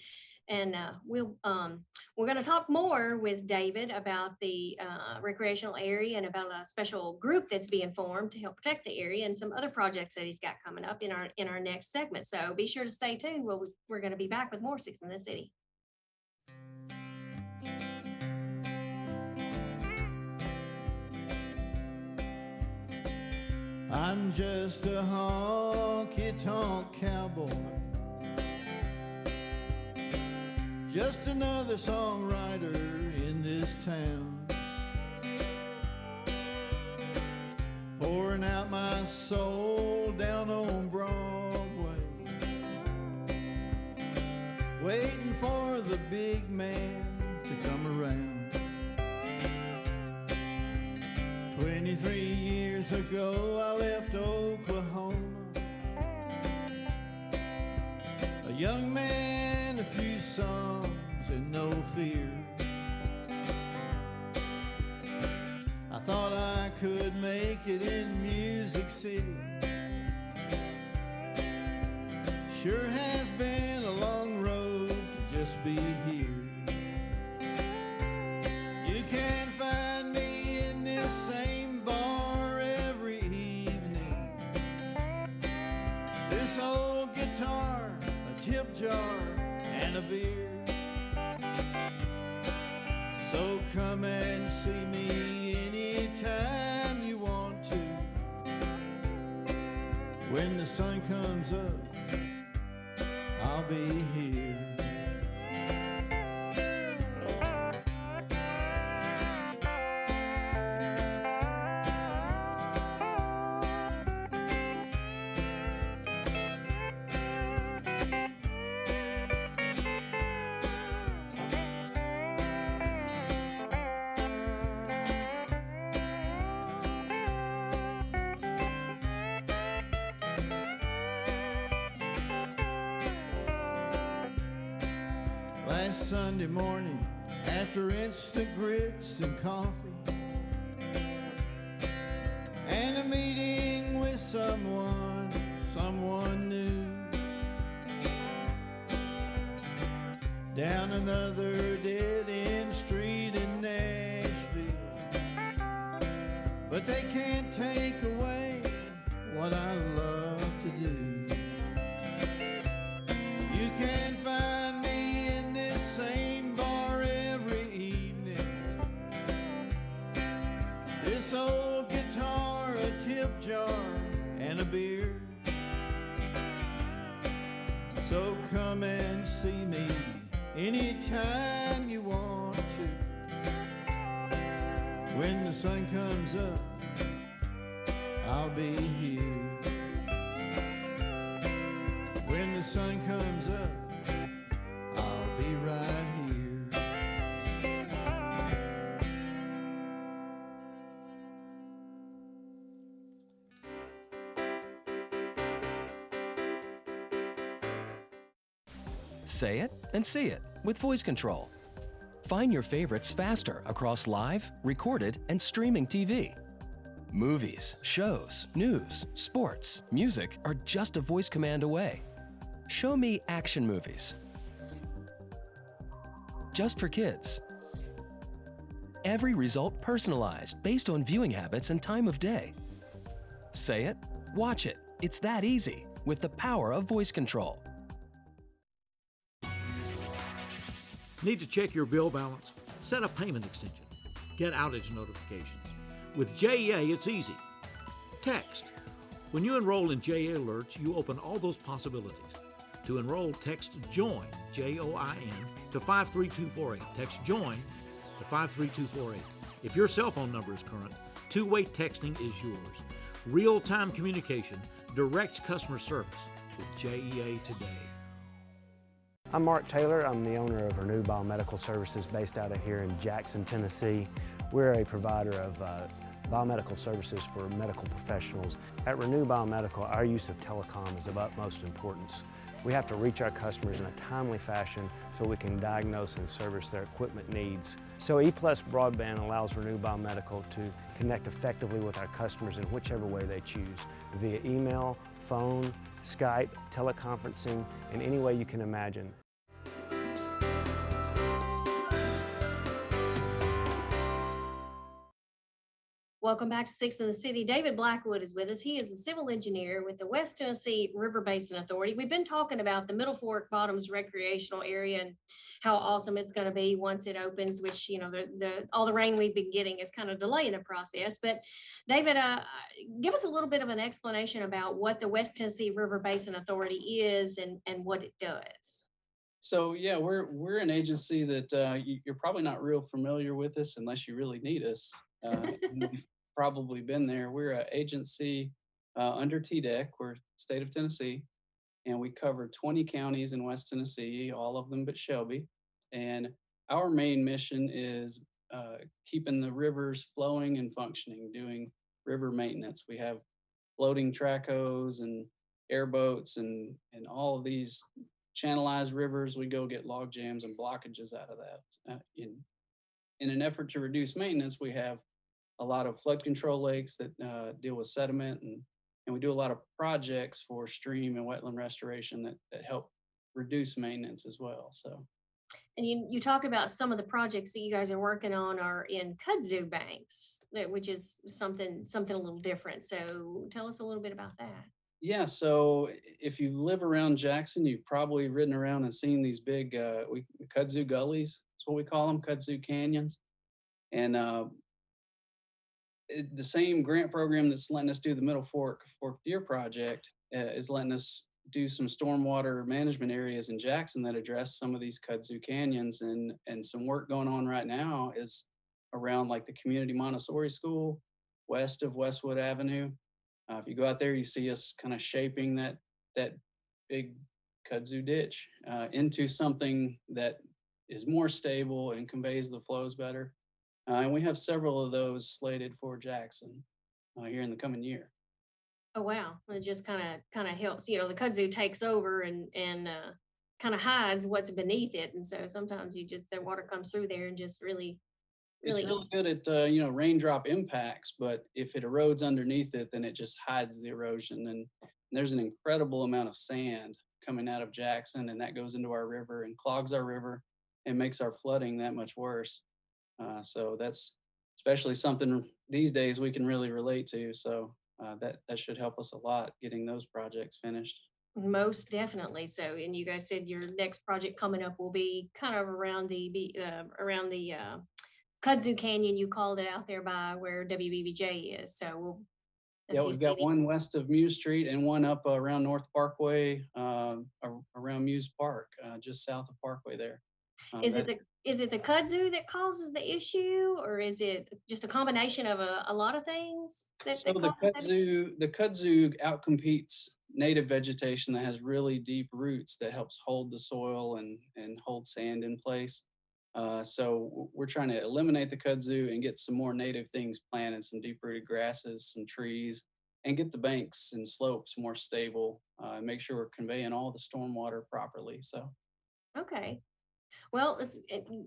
we're going to talk more with David about the recreational area and about a special group that's being formed to help protect the area, and some other projects that he's got coming up in our next segment. So be sure to stay tuned. We're going to be back with more Six in the City. I'm just a honky-tonk cowboy, just another songwriter in this town, pouring out my soul down on Broadway, waiting for the big man to come around. 23 years ago I left Oklahoma, a young man, a few songs and no fear. I thought I could make it in Music City. Sure has been a long road to just be here. You can't find me in this same bar every evening. This old guitar, a tip jar, and a beer. So come and see me anytime you want to. When the sun comes up, I'll be here. last Sunday morning after instant grits and coffee and a meeting with someone new. Down another dead-end street in Nashville, but they can't take away what I love to do. You can find me in this same bar every evening. This old guitar, a tip jar, and a beer. So come and see me anytime you want to. When the sun comes up, I'll be here. When the sun comes up, I'll be right here. Say it and see it with voice control. Find your favorites faster across live, recorded, and streaming TV. Movies, shows, news, sports, music are just a voice command away. Show me action movies. Just for kids. Every result personalized based on viewing habits and time of day. Say it, watch it. It's that easy with the power of voice control. Need to check your bill balance? Set a payment extension. Get outage notifications. With JEA, it's easy. Text. When you enroll in JEA alerts, you open all those possibilities. To enroll, text JOIN, J-O-I-N, to 53248. Text JOIN to 53248. If your cell phone number is current, two-way texting is yours. Real-time communication, direct customer service with JEA today. I'm Mark Taylor. I'm the owner of Renew Biomedical Services based out of here in Jackson, Tennessee. We're a provider of biomedical services for medical professionals. At Renew Biomedical, our use of telecom is of utmost importance. We have to reach our customers in a timely fashion so we can diagnose and service their equipment needs. So E+ Broadband allows Renew Biomedical to connect effectively with our customers in whichever way they choose, via email, phone, Skype, teleconferencing, in any way you can imagine. Welcome back to Six in the City. David Blackwood is with us. He is a civil engineer with the West Tennessee River Basin Authority. We've been talking about the Middle Fork Bottoms recreational area and how awesome it's going to be once it opens, which, you know, all the rain we've been getting is kind of delaying the process. But David, give us a little bit of an explanation about what the West Tennessee River Basin Authority is and what it does. So yeah, we're an agency that you're probably not real familiar with us unless you really need us. You've probably been there. We're an agency under TDEC. We're state of Tennessee, and we cover 20 counties in West Tennessee, all of them but Shelby. And our main mission is keeping the rivers flowing and functioning, doing river maintenance. We have floating track hose and airboats and all of these channelized rivers. We go get log jams and blockages out of that. In an effort to reduce maintenance, we have a lot of flood control lakes that deal with sediment, and we do a lot of projects for stream and wetland restoration that help reduce maintenance as well. So, and you talk about some of the projects that you guys are working on are in kudzu banks, which is something a little different. So tell us a little bit about that. Yeah, so if you live around Jackson, you've probably ridden around and seen these big kudzu gullies. That's what we call them, kudzu canyons. And the same grant program that's letting us do the Middle Fork Deer project is letting us do some stormwater management areas in Jackson that address some of these kudzu canyons. And some work going on right now is around like the community Montessori school west of Westwood Avenue. If you go out there, you see us kind of shaping that big kudzu ditch into something that is more stable and conveys the flows better. And we have several of those slated for Jackson here in the coming year. Oh, wow. It just kind of helps, you know, the kudzu takes over and kind of hides what's beneath it. And so sometimes the water comes through there and just really, It's really good at raindrop impacts, but if it erodes underneath it, then it just hides the erosion. And there's an incredible amount of sand coming out of Jackson, and that goes into our river and clogs our river and makes our flooding that much worse. So that's especially something these days we can really relate to. So that should help us a lot getting those projects finished. Most definitely. So, and you guys said your next project coming up will be kind of around the Kudzu Canyon, you called it, out there by where WBBJ is. So we'll. Yeah, we've got one west of Muse Street and one up around North Parkway, around Muse Park, just south of Parkway there. Is it the kudzu that causes the issue, or is it just a combination of a lot of things So the kudzu outcompetes native vegetation that has really deep roots that helps hold the soil and hold sand in place. So we're trying to eliminate the kudzu and get some more native things planted, some deep-rooted grasses, some trees, and get the banks and slopes more stable, and make sure we're conveying all the stormwater properly. So. Okay. Well,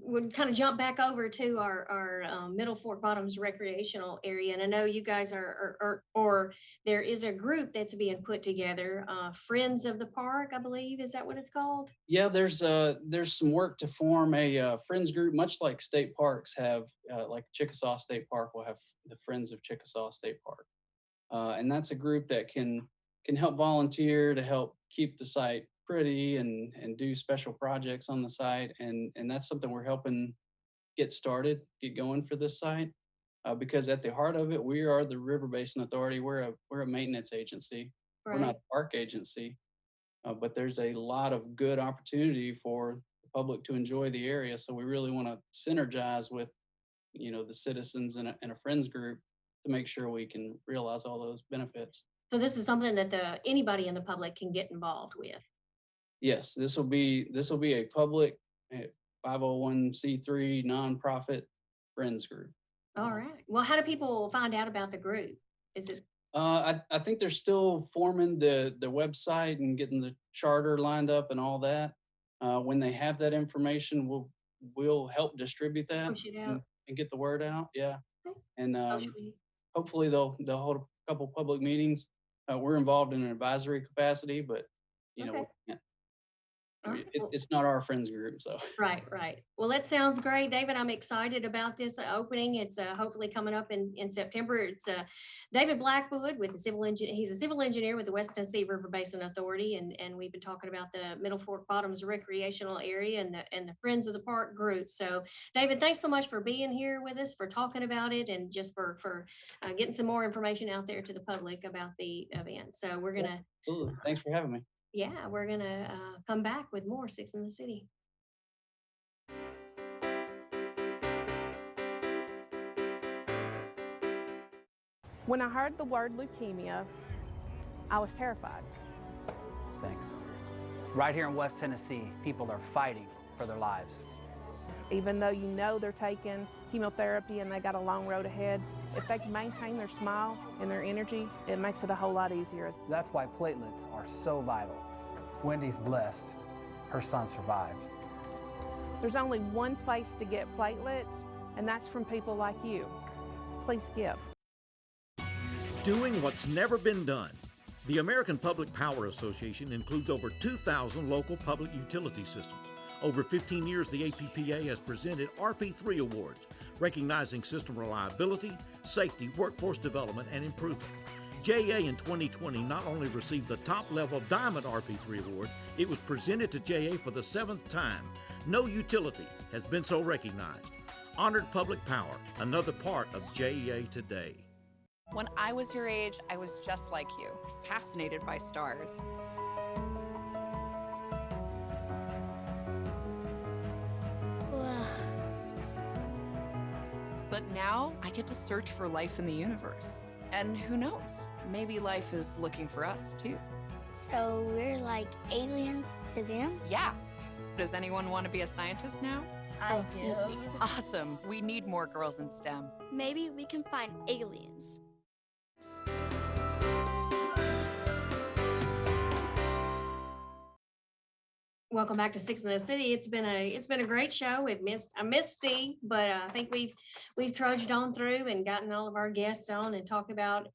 we'll kind of jump back over to our Middle Fork Bottoms recreational area. And I know you guys or there is a group that's being put together, Friends of the Park, I believe. Is that what it's called? Yeah, there's some work to form a friends group, much like state parks have, like Chickasaw State Park will have the Friends of Chickasaw State Park. And that's a group that can help volunteer to help keep the site pretty and do special projects on the site. And that's something we're helping get going for this site. Because at the heart of it, we are the River Basin Authority. We're a maintenance agency. Right. We're not a park agency, but there's a lot of good opportunity for the public to enjoy the area. So we really want to synergize with, the citizens and a friends group to make sure we can realize all those benefits. So this is something that anybody in the public can get involved with. Yes, this will be a public 501c3 nonprofit friends group. All right. Well, how do people find out about the group? Is it? I think they're still forming the website and getting the charter lined up and all that. When they have that information, we'll help distribute that. Push it out. And get the word out. Yeah. Okay. And hopefully they'll hold a couple public meetings. We're involved in an advisory capacity, but okay. It's not our friends group, so. Right. Well, that sounds great, David. I'm excited about this opening. It's hopefully coming up in September. It's David Blackwood with the civil engineer. He's a civil engineer with the West Tennessee River Basin Authority, and we've been talking about the Middle Fork Bottoms recreational area and the Friends of the Park group. So, David, thanks so much for being here with us, for talking about it, and just for getting some more information out there to the public about the event. So we're gonna. Absolutely. Thanks for having me. Yeah, we're going to come back with more Six in the City. When I heard the word leukemia, I was terrified. Thanks. Right here in West Tennessee, people are fighting for their lives. Even though they're taking chemotherapy and they got a long road ahead, if they can maintain their smile and their energy, it makes it a whole lot easier. That's why platelets are so vital. Wendy's blessed. Her son survived. There's only one place to get platelets, and that's from people like you. Please give. Doing what's never been done. The American Public Power Association includes over 2,000 local public utility systems. Over 15 years, the APPA has presented RP3 awards, recognizing system reliability, safety, workforce development, and improvement. JA in 2020 not only received the top-level Diamond RP3 award, it was presented to JA for the 7th time. No utility has been so recognized. Honored public power, another part of JEA today. When I was your age, I was just like you, fascinated by stars. But now I get to search for life in the universe. And who knows, maybe life is looking for us too. So we're like aliens to them? Yeah. Does anyone want to be a scientist now? I do. Awesome. We need more girls in STEM. Maybe we can find aliens. Welcome back to Six in the City. It's been a great show. I missed Steve, but I think we've trudged on through and gotten all of our guests on and talked about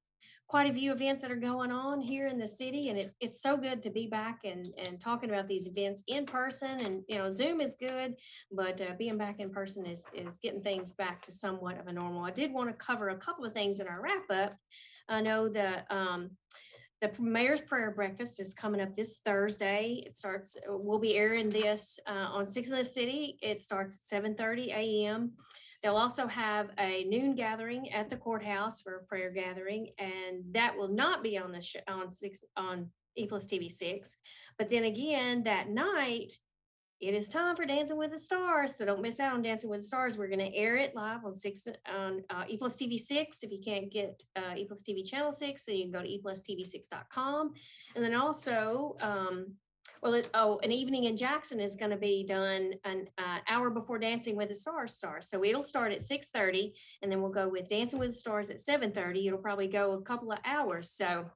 quite a few events that are going on here in the city. And it's so good to be back and talking about these events in person. And Zoom is good, but being back in person is getting things back to somewhat of a normal. I did want to cover a couple of things in our wrap up. I know the Mayor's Prayer Breakfast is coming up this Thursday. We'll be airing this on Six in the City. It starts at 7:30 a.m. They'll also have a noon gathering at the courthouse for a prayer gathering, and that will not be on on E Plus TV 6. But then again, that night, it is time for Dancing with the Stars, so don't miss out on Dancing with the Stars. We're going to air it live on E Plus TV 6. If you can't get E Plus TV Channel 6, then you can go to eplustv6.com. And then also, an evening in Jackson is going to be done an hour before Dancing with the Stars starts. So it'll start at 6:30, and then we'll go with Dancing with the Stars at 7:30. It'll probably go a couple of hours. So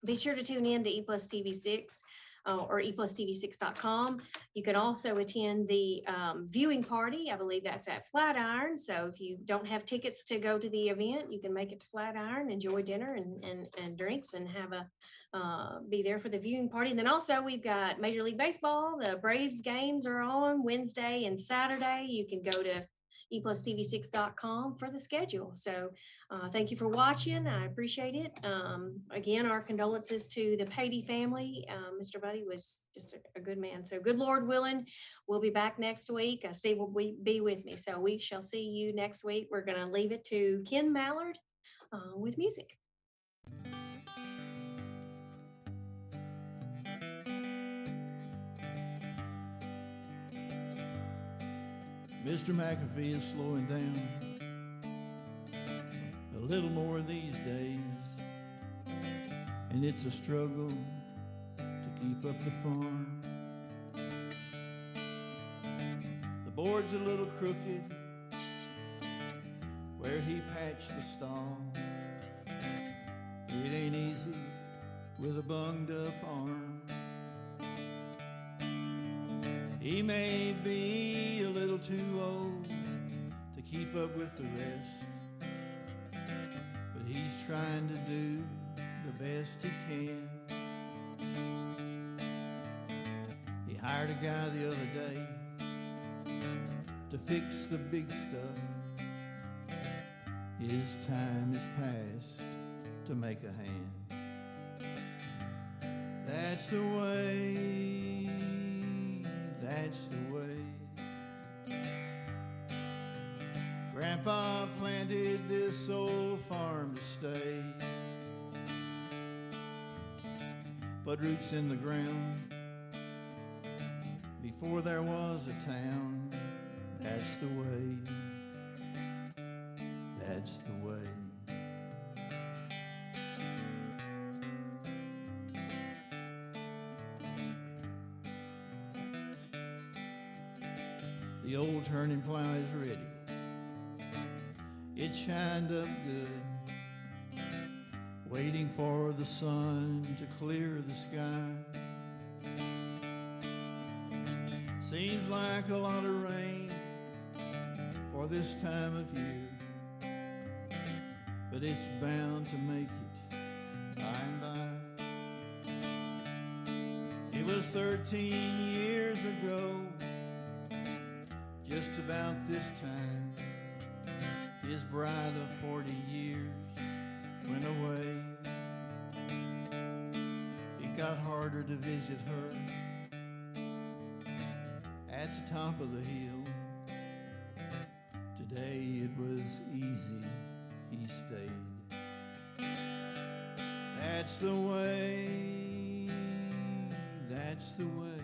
be sure to tune in to E Plus TV 6. Or eplustv6.com. You can also attend the viewing party. I believe that's at Flatiron. So if you don't have tickets to go to the event, you can make it to Flatiron, enjoy dinner and drinks, and be there for the viewing party. And then also we've got Major League Baseball. The Braves games are on Wednesday and Saturday. You can go to eplustv6.com for the schedule. So thank you for watching. I appreciate it. Again, our condolences to the Patey family. Mr. Buddy was just a good man. So good Lord willing, we'll be back next week. Steve will be with me. So we shall see you next week. We're going to leave it to Ken Mallard with music. Mr. McAfee is slowing down a little more these days, and it's a struggle to keep up the farm. The board's a little crooked where he patched the stall. It ain't easy with a bunged up arm. He may be a little too old to keep up with the rest, but he's trying to do the best he can. He hired a guy the other day to fix the big stuff. His time is past to make a hand. That's the way, that's the way. Grandpa planted this old farm to stay, put roots in the ground before there was a town. That's the way, that's the way. The old turning plow is ready. It's shined up good, waiting for the sun to clear the sky. Seems like a lot of rain for this time of year, but it's bound to make it by and by. It was 13 years ago, just about this time, his bride of 40 years went away. It got harder to visit her at the top of the hill. Today it was easy, he stayed. That's the way, that's the way.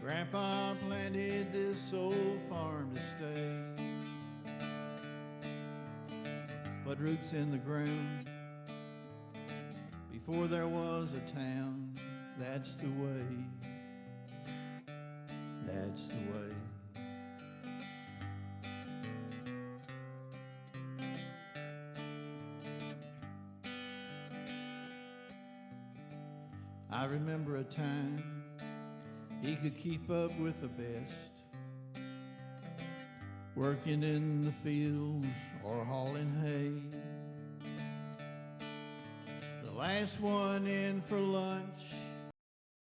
Grandpa planted this old farm to stay, put roots in the ground before there was a town. That's the way, that's the way. I remember a time he could keep up with the best, working in the fields or hauling hay. The last one in for lunch,